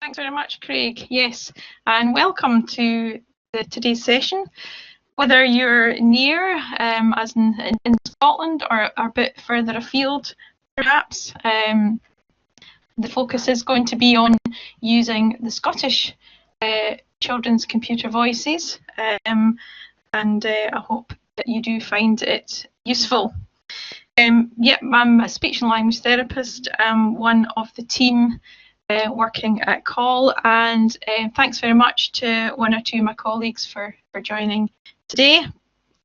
Thanks very much, Craig. Yes, and welcome to today's session. Whether you're near, as in Scotland, or a bit further afield, perhaps, the focus is going to be on using the Scottish children's computer voices, and I hope that you do find it useful. Yep, I'm a speech and language therapist. I'm one of the team working at CALL, and thanks very much to one or two of my colleagues for joining today,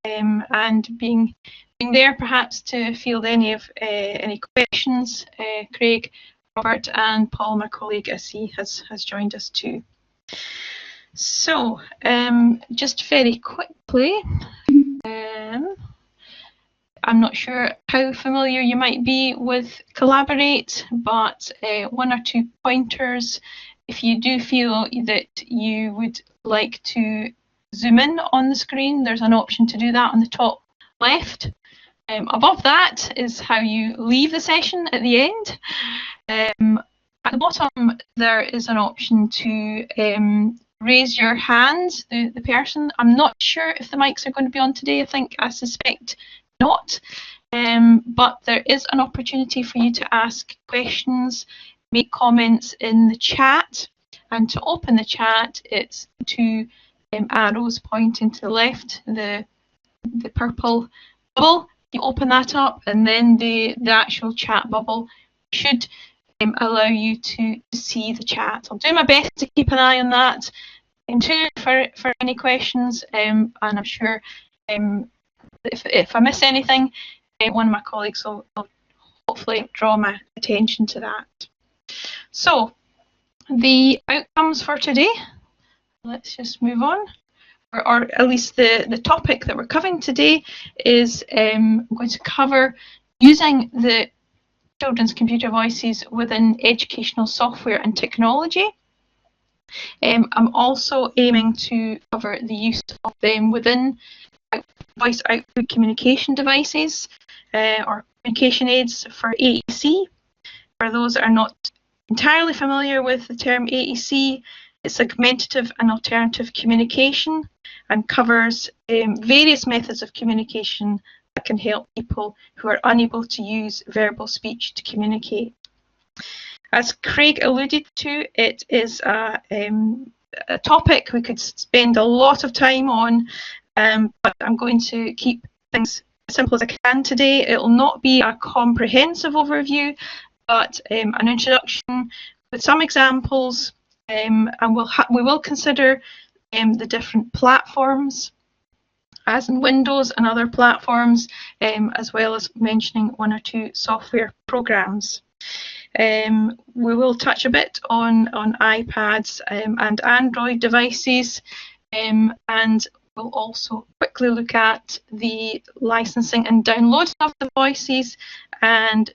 and being there perhaps to field any questions. Craig, Robert and Paul, my colleague, I see has joined us too. So just very quickly, I'm not sure how familiar you might be with Collaborate, but one or two pointers. If you do feel that you would like to zoom in on the screen, there's an option to do that on the top left. Above that is how you leave the session at the end. At the bottom, there is an option to raise your hand, the person. I'm not sure if the mics are going to be on today. I suspect not, but there is an opportunity for you to ask questions, make comments in the chat, and to open the chat, it's two arrows pointing to the left, the purple bubble. You open that up, and then the actual chat bubble should allow you to see the chat. I'll do my best to keep an eye on that too for any questions, and I'm sure if I miss anything, one of my colleagues will hopefully draw my attention to that. So the outcomes for today, let's just move on, or at least the topic that we're covering today is I'm going to cover using the children's computer voices within educational software and technology. I'm also aiming to cover the use of them within voice output communication devices or communication aids for AAC. For those that are not entirely familiar with the term AAC, it's augmentative and alternative communication and covers various methods of communication that can help people who are unable to use verbal speech to communicate. As Craig alluded to, it is a topic we could spend a lot of time on, but I'm going to keep things as simple as I can today. It will not be a comprehensive overview, but an introduction with some examples, and we will consider the different platforms, as in Windows and other platforms, as well as mentioning one or two software programs. We will touch a bit on iPads and Android devices, and we'll also quickly look at the licensing and downloading of the voices, and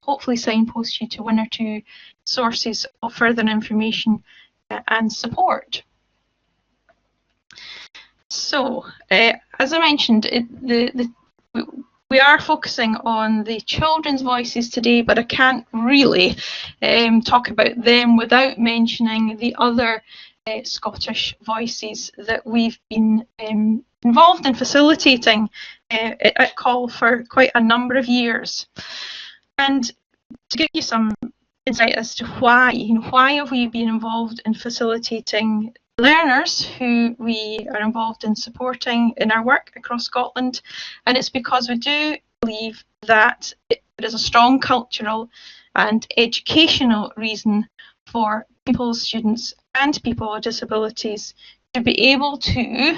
hopefully signpost you to one or two sources of further information and support. So, as I mentioned, we are focusing on the children's voices today, but I can't really talk about them without mentioning the other Scottish voices that we've been involved in facilitating at CALL for quite a number of years. And to give you some insight as to why have we been involved in facilitating learners who we are involved in supporting in our work across Scotland, and it's because we do believe that there is a strong cultural and educational reason for pupils, students and people with disabilities to be able to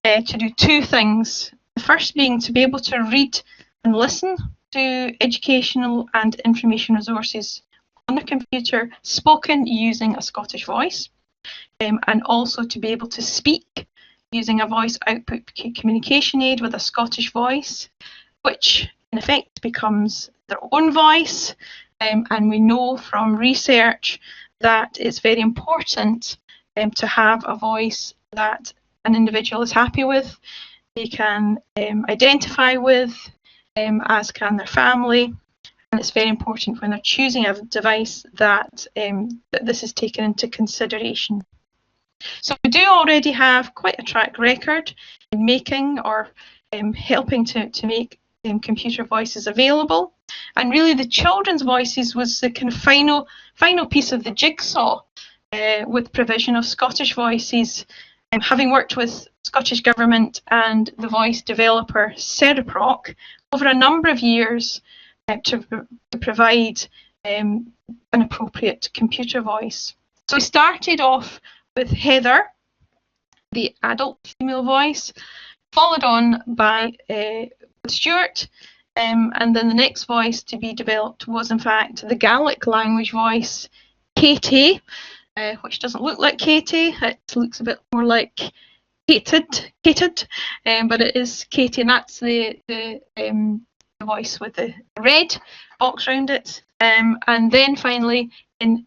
do two things. The first being to be able to read and listen to educational and information resources on the computer spoken using a Scottish voice, and also to be able to speak using a voice output communication aid with a Scottish voice, which in effect becomes their own voice, and we know from research that it's very important to have a voice that an individual is happy with, they can identify with, as can their family, And it's very important when they're choosing a device that, that this is taken into consideration. So we do already have quite a track record in making or helping to make computer voices available. And really the children's voices was the kind of final piece of the jigsaw with provision of Scottish voices. Having worked with Scottish Government and the voice developer Cereproc over a number of years to provide an appropriate computer voice. So we started off with Heather, the adult female voice, followed on by Stuart, and then the next voice to be developed was in fact the Gaelic language voice, Katie, which doesn't look like Katie, it looks a bit more like hated, but it is Katie, and that's the voice with the red box around it. And then finally, in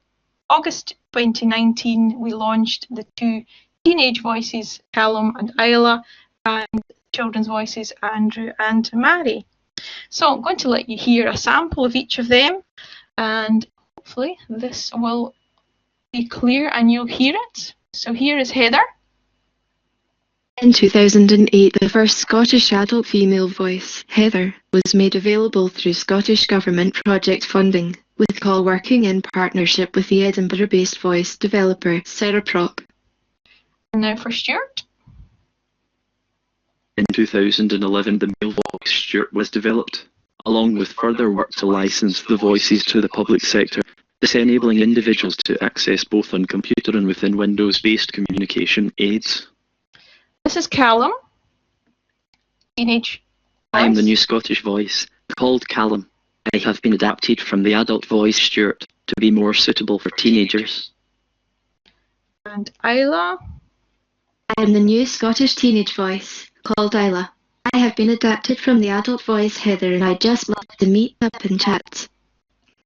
August 2019, we launched the two teenage voices, Callum and Isla, and children's voices, Andrew and Mary. So I'm going to let you hear a sample of each of them, and hopefully this will be clear and you'll hear it. So here is Heather. In 2008, the first Scottish adult female voice, Heather, was made available through Scottish Government project funding, with Call working in partnership with the Edinburgh-based voice developer Cereproc. And now for Stuart. In 2011, the male voice Stuart was developed, along with further work to license the voices to the public sector, this enabling individuals to access both on computer and within Windows-based communication aids. This is Callum, teenage voice. I am the new Scottish voice, called Callum. I have been adapted from the adult voice Stuart to be more suitable for teenagers. And Isla. I am the new Scottish teenage voice, called Isla. I have been adapted from the adult voice Heather, and I just love to meet up and chat.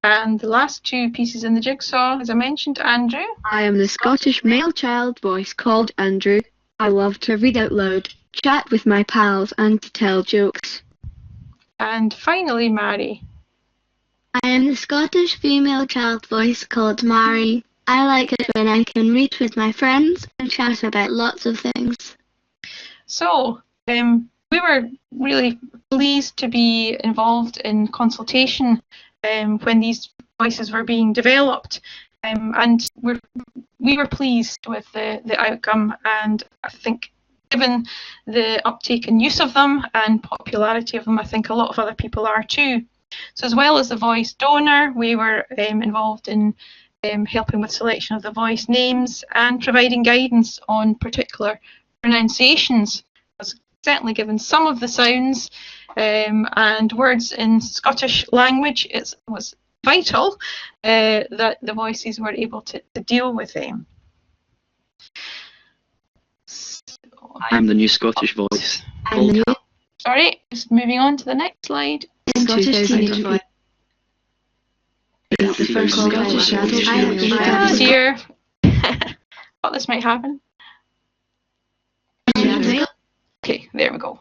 And the last two pieces in the jigsaw, as I mentioned, Andrew. I am the Scottish male child voice called Andrew. I love to read out loud, chat with my pals, and to tell jokes. And finally, Mary. I am the Scottish female child voice called Mary. I like it when I can read with my friends and chat about lots of things. So, we were really pleased to be involved in consultation when these voices were being developed, and we were pleased with the outcome, and I think given the uptake and use of them and popularity of them, I think a lot of other people are too. So as well as the voice donor, we were involved in helping with selection of the voice names and providing guidance on particular pronunciations. I was certainly given some of the sounds and words in Scottish language. It was vital that the voices were able to deal with them. So, I'm the new Scottish voice. Sorry, just moving on to the next slide. Scottish teenage voice. The first Scottish adult. Oh dear. Thought this might happen. Okay, there we go.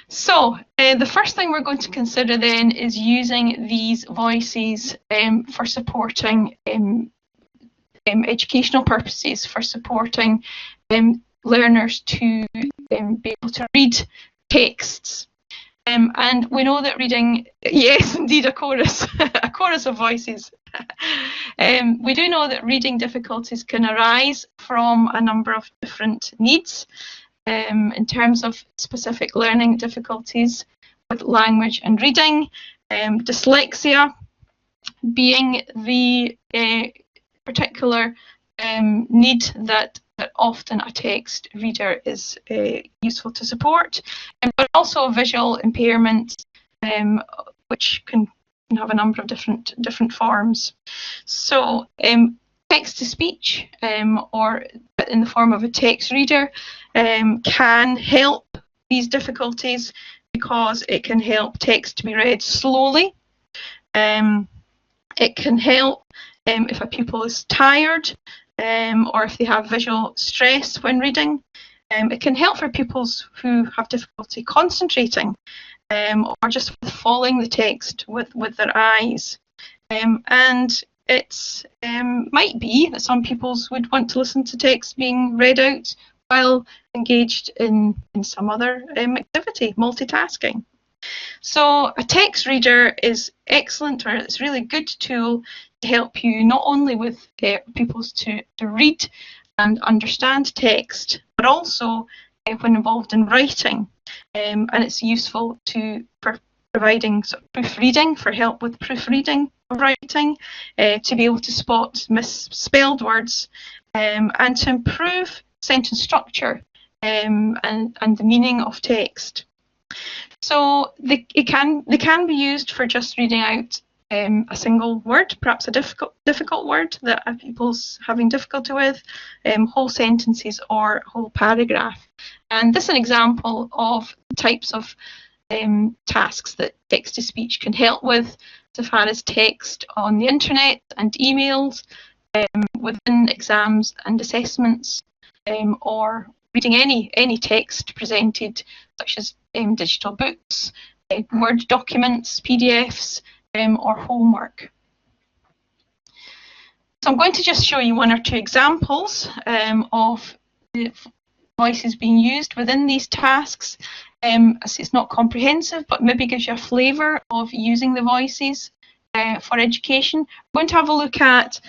So the first thing we're going to consider then is using these voices for supporting educational purposes, for supporting learners to be able to read texts. And we know that reading, yes, indeed, a chorus, a chorus of voices. We do know that reading difficulties can arise from a number of different needs. In terms of specific learning difficulties with language and reading, dyslexia being the particular need that often a text reader is useful to support, but also visual impairment, which can have a number of different forms. So text-to-speech or in the form of a text reader can help these difficulties because it can help text to be read slowly. It can help if a pupil is tired or if they have visual stress when reading. It can help for pupils who have difficulty concentrating or just with following the text with their eyes. And it might be that some people would want to listen to text being read out while engaged in some other activity, multitasking. So a text reader is excellent, or it's a really good tool to help you not only with pupils to read and understand text, but also when involved in writing. And it's useful for providing sort of proofreading, for help with proofreading of writing, to be able to spot misspelled words, and to improve sentence structure and the meaning of text. So they can be used for just reading out a single word, perhaps a difficult word that people's having difficulty with, whole sentences or whole paragraph. And this is an example of types of tasks that text-to-speech can help with, so far as text on the internet and emails, within exams and assessments, or reading any text presented, such as digital books, Word documents, PDFs, or homework. So I'm going to just show you one or two examples of the voices being used within these tasks. It's not comprehensive, but maybe gives you a flavour of using the voices for education. I'm going to have a look at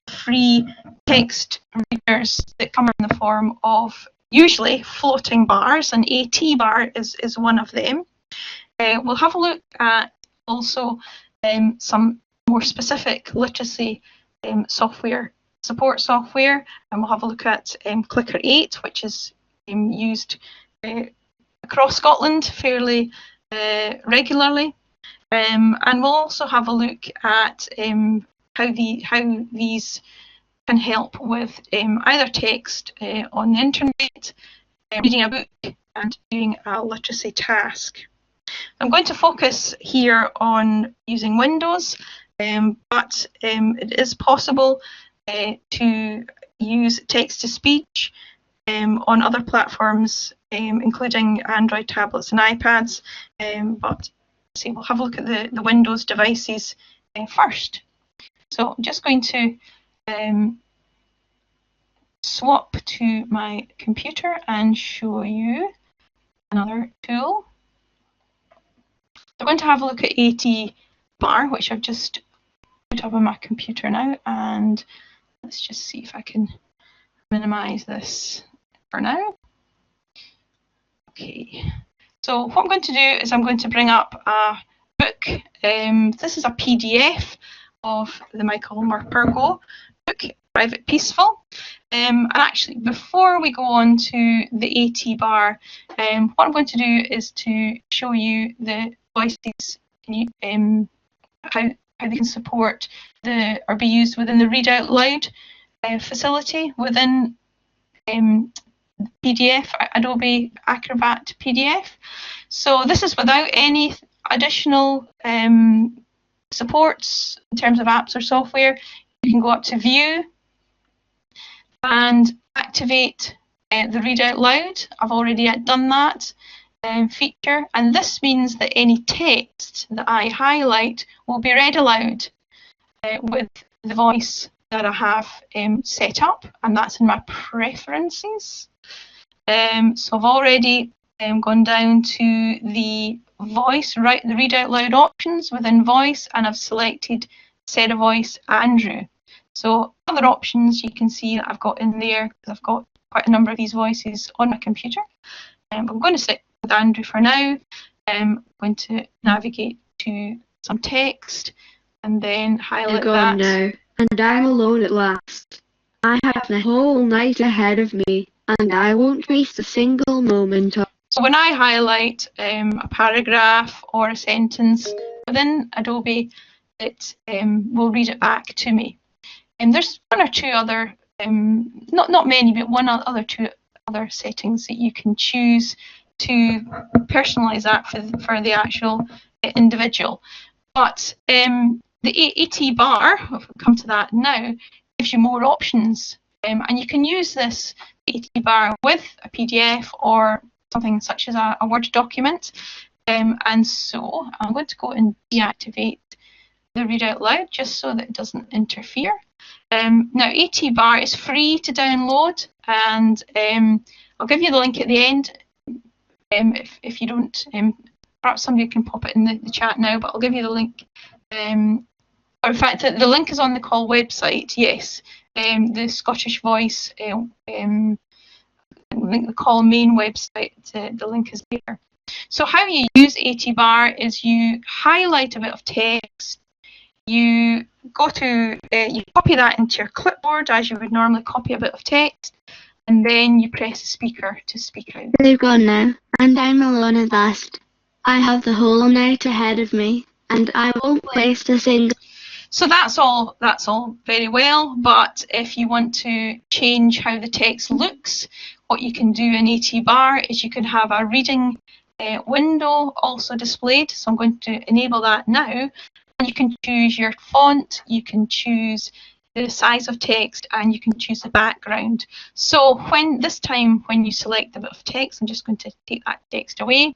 free text readers that come in the form of usually floating bars, and AT bar is one of them. We'll have a look at also some more specific literacy software, support software, and we'll have a look at Clicker 8, which is used across Scotland fairly regularly. And we'll also have a look at how these can help with either text on the internet, reading a book, and doing a literacy task. I'm going to focus here on using Windows, but it is possible to use text-to-speech on other platforms, including Android tablets and iPads. But we'll have a look at the Windows devices first. So I'm just going to swap to my computer and show you another tool. I'm going to have a look at AT bar, which I've just put up on my computer now, and let's just see if I can minimize this for now. Okay, so what I'm going to do is I'm going to bring up a book. This is a PDF of the Michael Morpurgo book, Private Peaceful. And actually, before we go on to the AT bar, what I'm going to do is to show you the voices, how they can support or be used within the Read Out Loud facility within PDF, Adobe Acrobat PDF. So this is without any additional supports in terms of apps or software. You can go up to View and activate the Read Out Loud. I've already done that feature, and this means that any text that I highlight will be read aloud with the voice that I have set up, and that's in my preferences. So I've already gone down to the voice, the Read Out Loud options within voice, and I've selected Set a Voice Andrew. So other options you can see that I've got in there, because I've got quite a number of these voices on my computer. I'm going to sit with Andrew for now. I'm going to navigate to some text and then highlight that. Now, and I'm alone at last. I have the whole night ahead of me, and I won't waste a single moment of. So when I highlight a paragraph or a sentence within Adobe, it will read it back to me. And there's one or two other, not many, but two other settings that you can choose to personalize that for the actual individual. But the AT bar, if we come to that now, gives you more options, and you can use this AT bar with a PDF or something such as a Word document. And so I'm going to go and deactivate the read out loud just so that it doesn't interfere. Now AT-bar is free to download, and I'll give you the link at the end. If you don't, perhaps somebody can pop it in the chat now, but I'll give you the link. Or in fact, the link is on the call website, yes. The Scottish Voice, the call main website, the link is there. So how you use AT-bar is you highlight a bit of text, you go to, you copy that into your clipboard as you would normally copy a bit of text, and then you press the speaker to speak out. They've gone now, and I'm alone at last. I have the whole night ahead of me, and I won't waste a single. So that's all very well, but if you want to change how the text looks, what you can do in AT-bar is you can have a reading window also displayed. So I'm going to enable that now. And you can choose your font, you can choose the size of text, and you can choose the background. So when you select a bit of text, I'm just going to take that text away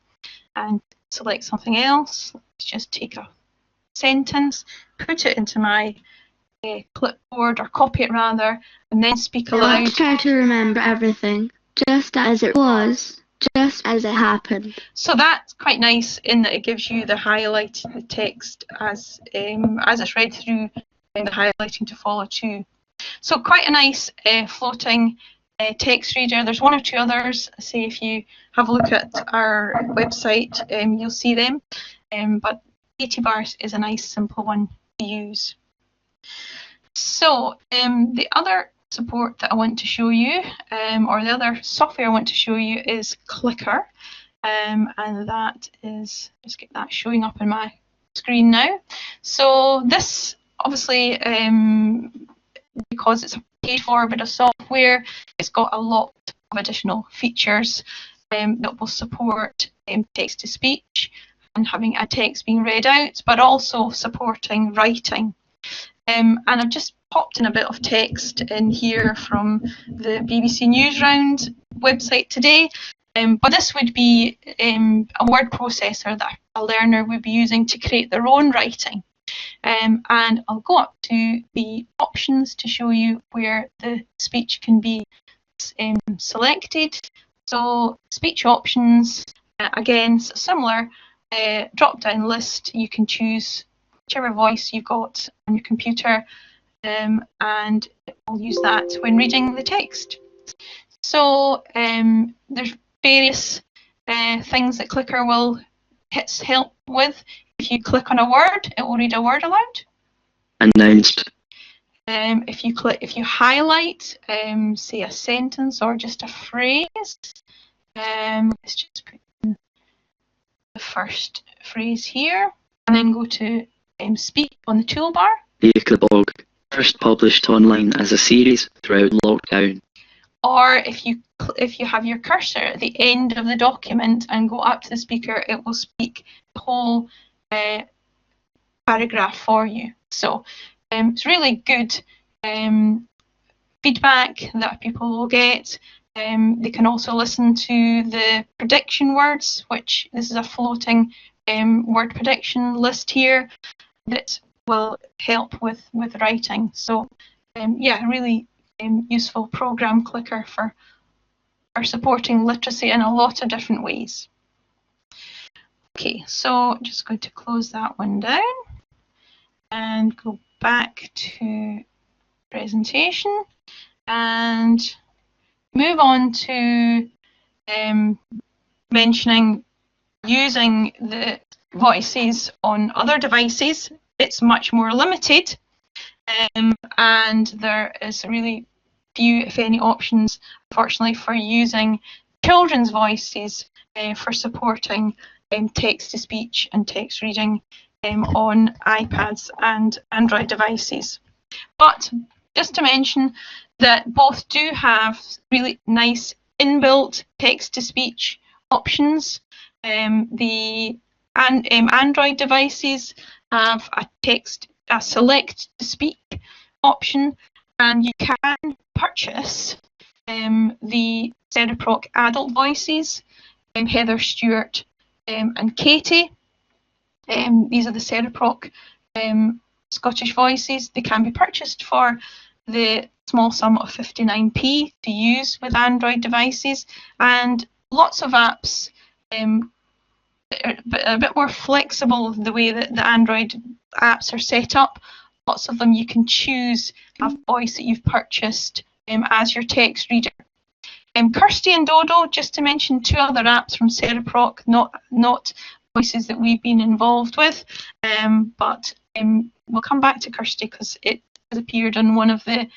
and select something else. Let's just take a sentence, put it into my clipboard, or copy it rather, and then speak aloud. Let's try to remember everything, just as it was. Just as it happened. So that's quite nice in that it gives you the highlighted text as it's read through, and the highlighting to follow too. So quite a nice floating text reader. There's one or two others. Say if you have a look at our website, you'll see them. But AT-bar is a nice simple one to use. So the other support that I want to show you, or the other software I want to show you, is Clicker, and that is, just get that showing up on my screen now. So this obviously, because it's a paid for bit of software, it's got a lot of additional features that will support text to speech and having a text being read out, but also supporting writing. And I've just popped in a bit of text in here from the BBC Newsround website today. But this would be a word processor that a learner would be using to create their own writing. And I'll go up to the options to show you where the speech can be selected. So speech options, again, similar drop-down list. You can choose whichever voice you've got on your computer, and I'll use that when reading the text. So there's various things that Clicker will help with. If you click on a word, it will read a word aloud. Announced. If you highlight, say a sentence or just a phrase, let's just put in the first phrase here, and then go to speak on the toolbar. The blog, first published online as a series throughout lockdown. Or if you have your cursor at the end of the document and go up to the speaker, it will speak the whole paragraph for you. So it's really good feedback that people will get. They can also listen to the prediction words, which this is a floating word prediction list here that will help with writing. So yeah, really useful program, Clicker, for supporting literacy in a lot of different ways. Okay, so just going to close that one down and go back to presentation and move on to mentioning using the voices on other devices. It's much more limited, and there is really few, if any, options, unfortunately, for using children's voices for supporting text-to-speech and text reading on iPads and Android devices. But just to mention that both do have really nice inbuilt text-to-speech options. The Android devices have a select-to-speak option, and you can purchase the Cereproc adult voices. Heather Stewart and Katie. These are the Cereproc Scottish voices. They can be purchased for the small sum of 59p to use with Android devices, and lots of apps are a bit more flexible the way that the Android apps are set up. Lots of them you can choose a voice that you've purchased as your text reader. Kirsty and Dodo, just to mention two other apps from Cereproc, not voices that we've been involved with, but we'll come back to Kirsty because it has appeared on one of the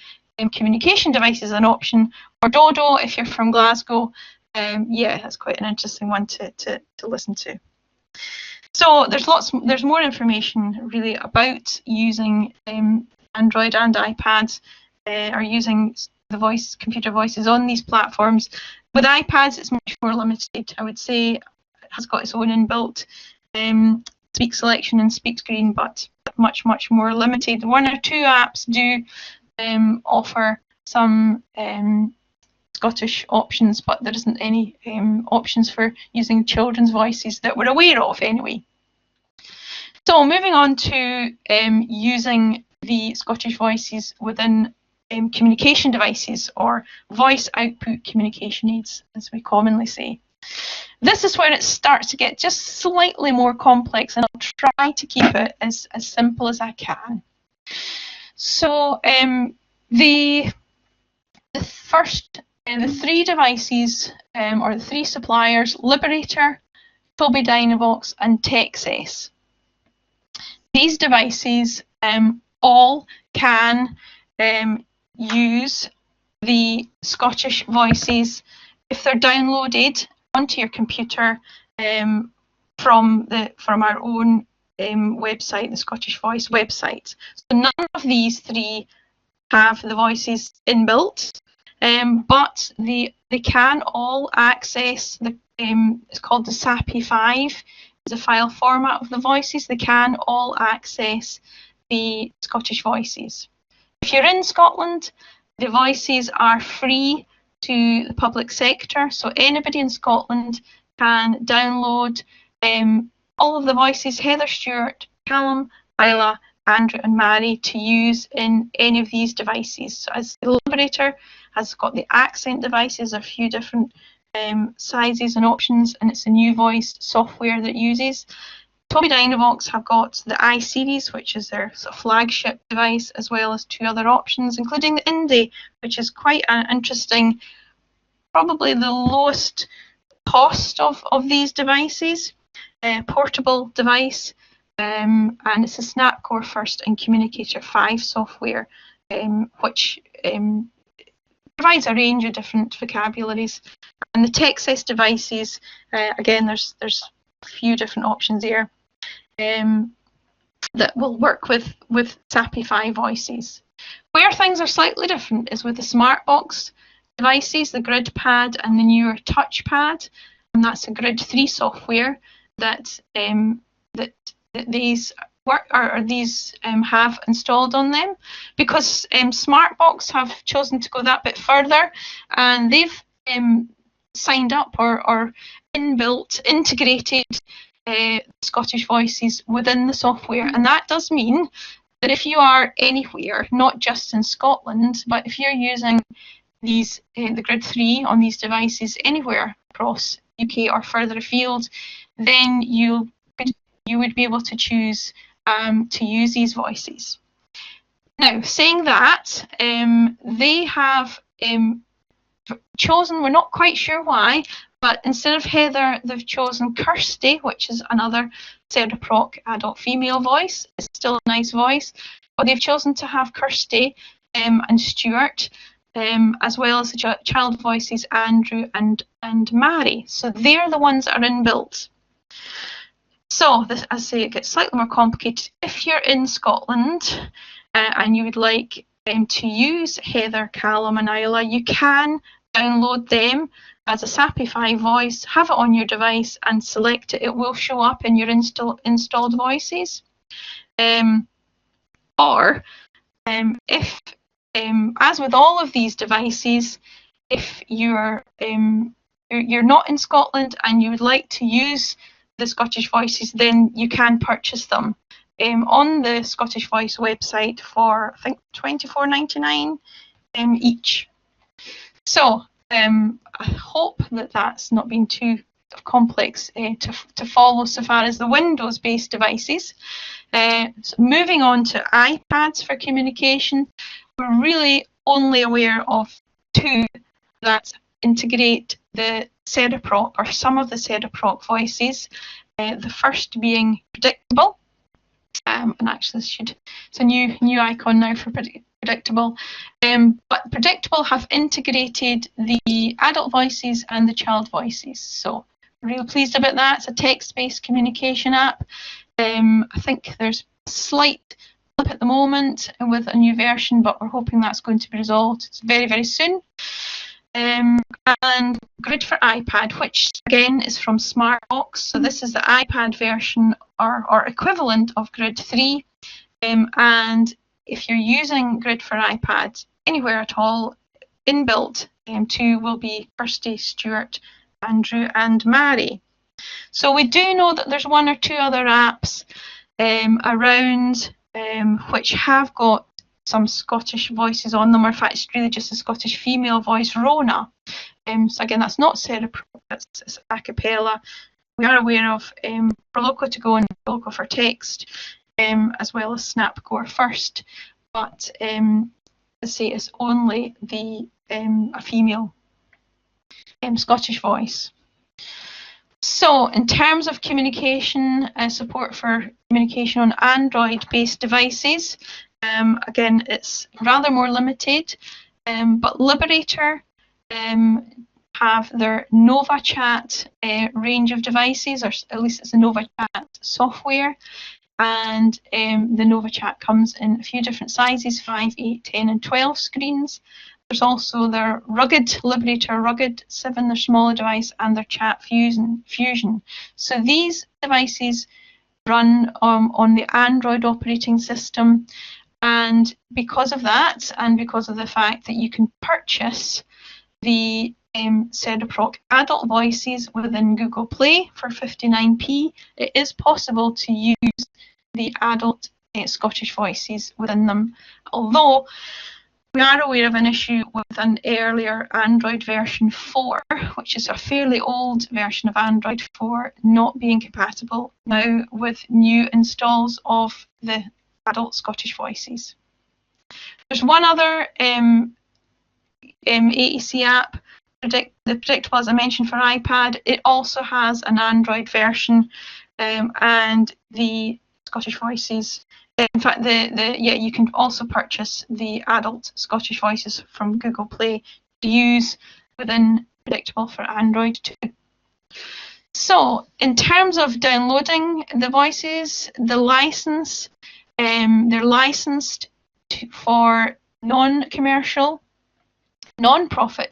communication devices, an option. Or Dodo, if you're from Glasgow, yeah, that's quite an interesting one to listen to. So there's more information really about using Android and iPads, or using the computer voices on these platforms. With iPads, it's much more limited. I would say it has got its own inbuilt speak selection and speak screen, but much more limited. One or two apps do offer some Scottish options, but there isn't any options for using children's voices that we're aware of anyway. So moving on to using the Scottish voices within communication devices, or voice output communication aids, as we commonly say. This is where it starts to get just slightly more complex, and I'll try to keep it as simple as I can. So the three devices, or the three suppliers, Liberator, Adobe Dynavox and Texas. These devices all can use the Scottish voices if they're downloaded onto your computer from our own website, the Scottish Voice website. So none of these three have the voices inbuilt, but they can all access the it's called the SAPI5, is the file format of the voices. They can all access the Scottish voices. If you're in Scotland, the voices are free to the public sector, so anybody in Scotland can download all of the voices, Heather, Stewart, Callum, Isla, Andrew and Mary, to use in any of these devices. So as the Liberator has got the accent devices, a few different sizes and options, and it's a new voice software that uses. Adobe Dynavox have got the iSeries, which is their sort of flagship device, as well as two other options, including the Indie, which is quite an interesting, probably the lowest cost of these devices, portable device, and it's a Snapcore First and Communicator 5 software, which provides a range of different vocabularies. And the Texas devices, again, there's a few different options there that will work with SAPI5 voices. Where things are slightly different is with the Smartbox devices, the Grid Pad and the newer Touchpad, and that's a Grid 3 software that these work, or these have installed on them, because Smartbox have chosen to go that bit further, and they've signed up or integrated Scottish voices within the software. And that does mean that if you are anywhere, not just in Scotland, but if you're using these the Grid 3 on these devices anywhere across UK or further afield, then you would be able to choose to use these voices. Now, saying that, they have chosen, we're not quite sure why, but instead of Heather, they've chosen Kirsty, which is another Cereproc adult female voice. It's still a nice voice, but they've chosen to have Kirsty and Stuart, as well as the child voices Andrew and Mary. So they're the ones that are inbuilt. So this, as I say, it gets slightly more complicated. If you're in Scotland and you would like to use Heather, Callum and Isla, you can download them as a SAPI5 voice, have it on your device and select it. It will show up in your installed voices. Or if, as with all of these devices, if you're not in Scotland and you would like to use the Scottish Voices, then you can purchase them on the Scottish Voice website for, I think, £24.99 each. So I hope that that's not been too complex to follow so far as the Windows-based devices. So moving on to iPads for communication, we're really only aware of two that integrate the Cereproc, or some of the Cereproc voices. The first being Predictable, and actually it's a new icon now for Predictable. But Predictable have integrated the adult voices and the child voices, so real pleased about that. It's a text-based communication app. I think there's a slight blip at the moment with a new version, but we're hoping that's going to be resolved very, very soon. And Grid for iPad, which again is from Smartbox. So this is the iPad version or equivalent of Grid 3. And if you're using Grid for iPad anywhere at all, inbuilt two will be Kirsty, Stuart, Andrew and Mary. So we do know that there's one or two other apps around which have got some Scottish voices on them, or in fact it's really just a Scottish female voice, Rona. So again, that's not Cereproc, it's a cappella. We are aware of Proloco to Go and Proloco for Text, as well as Snapcore First, but I say it's only the a female Scottish voice. So in terms of communication, support for communication on Android-based devices, again, it's rather more limited, but Liberator have their Nova Chat range of devices, or at least it's the Nova Chat software, and the Nova Chat comes in a few different sizes, 5, 8, 10 and 12 screens. There's also their Rugged, Liberator Rugged 7, their smaller device, and their Chat Fusion. So these devices run on the Android operating system, and because of that, and because of the fact that you can purchase the Cereproc adult voices within Google Play for 59p, it is possible to use the adult Scottish voices within them, although we are aware of an issue with an earlier Android version 4, which is a fairly old version of Android 4, not being compatible now with new installs of the adult Scottish voices. There's one other AAC app, the Predictable, as I mentioned, for iPad. It also has an Android version, and the Scottish voices. In fact, you can also purchase the adult Scottish voices from Google Play to use within Predictable for Android too. So, in terms of downloading the voices, the license, they're licensed for non-commercial, non-profit,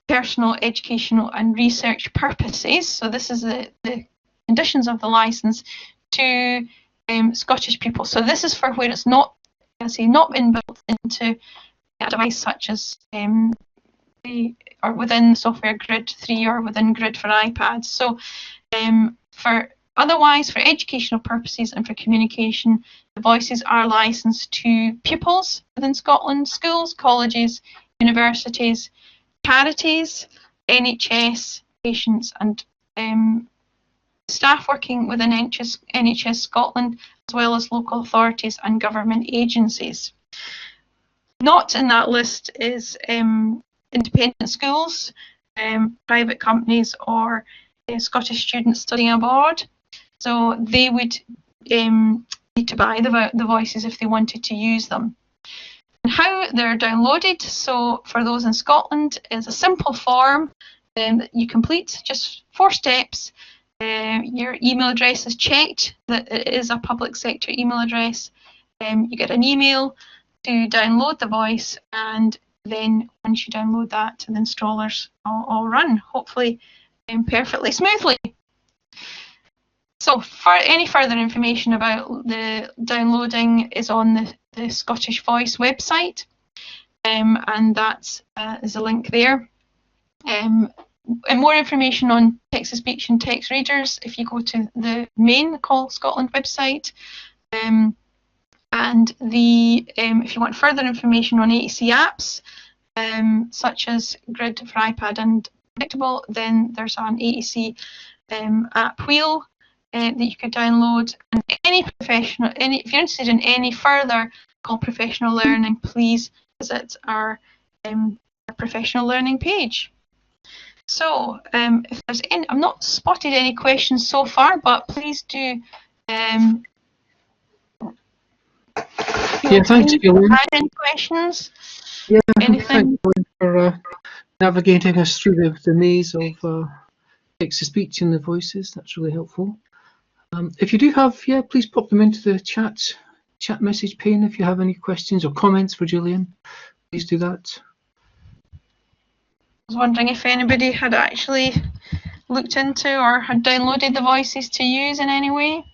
personal, educational and research purposes. So this is the conditions of the license to Scottish people. So this is for where it's not, not inbuilt into a device such as or within software Grid 3 or within Grid for iPad. So otherwise, for educational purposes and for communication, the voices are licensed to pupils within Scotland, schools, colleges, universities, charities, NHS, patients and staff working within NHS Scotland, as well as local authorities and government agencies. Not in that list is independent schools, private companies or Scottish students studying abroad. So they would need to buy the voices if they wanted to use them. And how they're downloaded, so for those in Scotland, is a simple form that you complete, just 4 steps. Your email address is checked that it is a public sector email address. You get an email to download the voice, and then once you download that, the installers all run, hopefully perfectly smoothly. So for any further information about the downloading is on the Scottish Voice website, and that is a link there. and more information on text-to-speech and text readers if you go to the main Call Scotland website. And if you want further information on AAC apps, such as Grid for iPad and Predictable, then there's an AAC app wheel that you could download. And if you're interested in any further Call Professional Learning, please visit our professional learning page. So, if there's any, I've not spotted any questions so far, but please do. Yeah, thanks, Gillian. Add any questions? Yeah, anything? thanks for navigating us through the maze of text-to-speech and the voices. That's really helpful. If you do have, please pop them into the chat message pane if you have any questions or comments for Gillian. Please do that. I was wondering if anybody had actually looked into or had downloaded the voices to use in any way.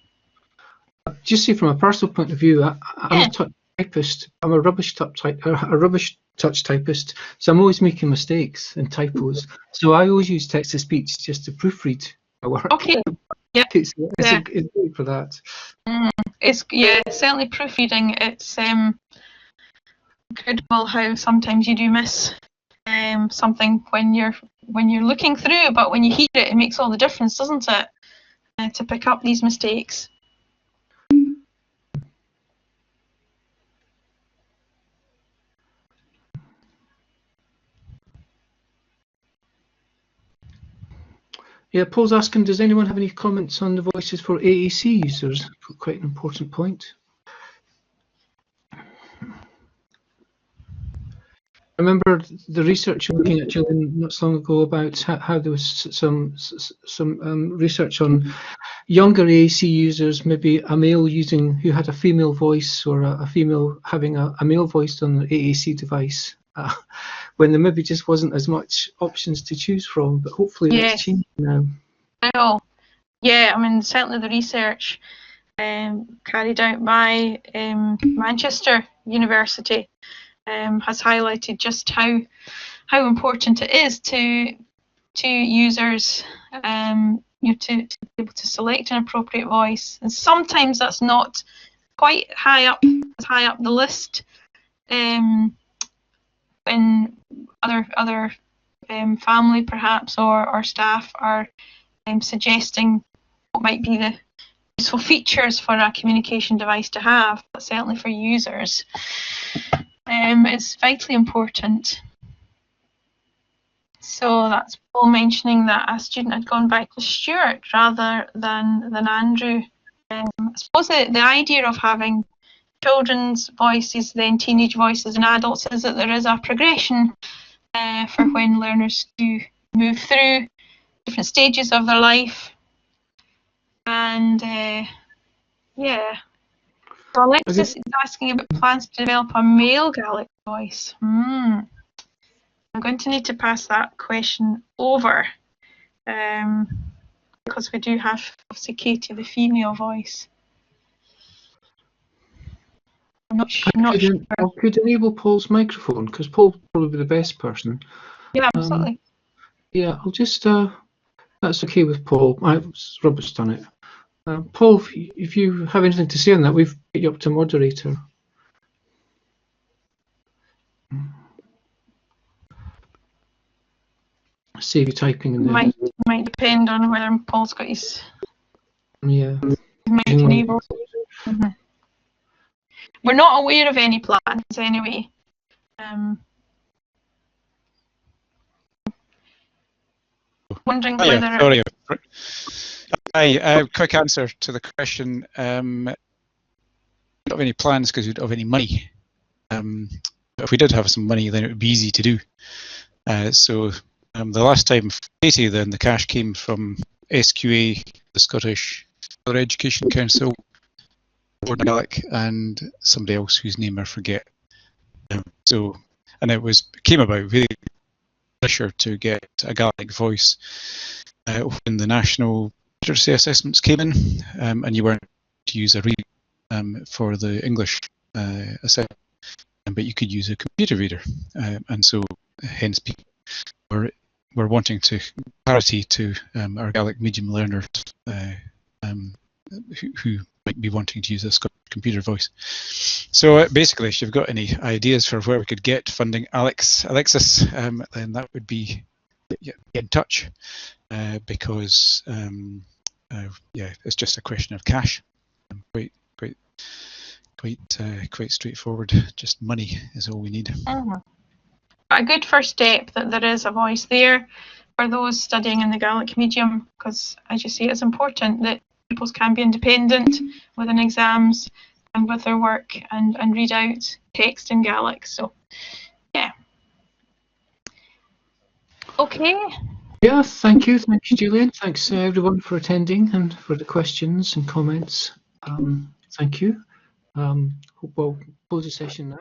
Just say from a personal point of view, I'm a touch typist. I'm a rubbish touch typist, so I'm always making mistakes and typos. So I always use text-to-speech just to proofread my work. Okay. Yeah. It's great for that. It's certainly proofreading. It's incredible how sometimes you do miss something when you're looking through, but when you hear it, it makes all the difference, doesn't it? To pick up these mistakes. Yeah, Paul's asking, does anyone have any comments on the voices for AAC users? Quite an important point. I remember the research you're looking at, Gillian, not so long ago about how there was some research on younger AAC users, maybe a male who had a female voice, or a female having a male voice on the AAC device, when there maybe just wasn't as much options to choose from, but hopefully that's changing now. Oh, yeah, I mean, certainly the research carried out by Manchester University has highlighted just how important it is to users to be able to select an appropriate voice, and sometimes that's not quite high up the list when other family perhaps or staff are suggesting what might be the useful features for a communication device to have, but certainly for users, it's vitally important. So that's Paul mentioning that a student had gone back to Stuart rather than Andrew. I suppose the idea of having children's voices, then teenage voices and adults, is that there is a progression for when learners do move through different stages of their life. And so Alexis is asking about plans to develop a male Gaelic voice. I'm going to need to pass that question over because we do have obviously Katie, the female voice. I'm not sure. I could enable Paul's microphone, because Paul's probably the best person. Yeah, absolutely. I'll just, that's okay with Paul. Robert's done it. Paul, if you have anything to say on that, we've put you up to moderator. Save you typing in there. Might depend on whether Paul's got his mic enabled. We're not aware of any plans anyway. Wondering whether. Sorry. Hi, quick answer to the question. We don't have any plans because we don't have any money. If we did have some money, then it would be easy to do. So the last time Katie, then the cash came from SQA, the Scottish Further Education Council, Gaelic, and somebody else whose name I forget. And it came about really pressure to get a Gaelic voice when the national literacy assessments came in, and you weren't to use a reader for the English assessment, but you could use a computer reader, and so hence people were we're wanting to parity to our Gaelic medium learners who might be wanting to use this computer voice. So basically, if you've got any ideas for where we could get funding, Alexis, then that would be get in touch, because yeah, it's just a question of cash. Quite straightforward. Just money is all we need. A good first step that there is a voice there for those studying in the Gaelic medium, because as you say, it's important that pupils can be independent within exams and with their work and read out text in Gaelic. So yeah. Okay. Yeah, thank you, Gillian. Thanks everyone for attending and for the questions and comments. Thank you. We'll close the session now.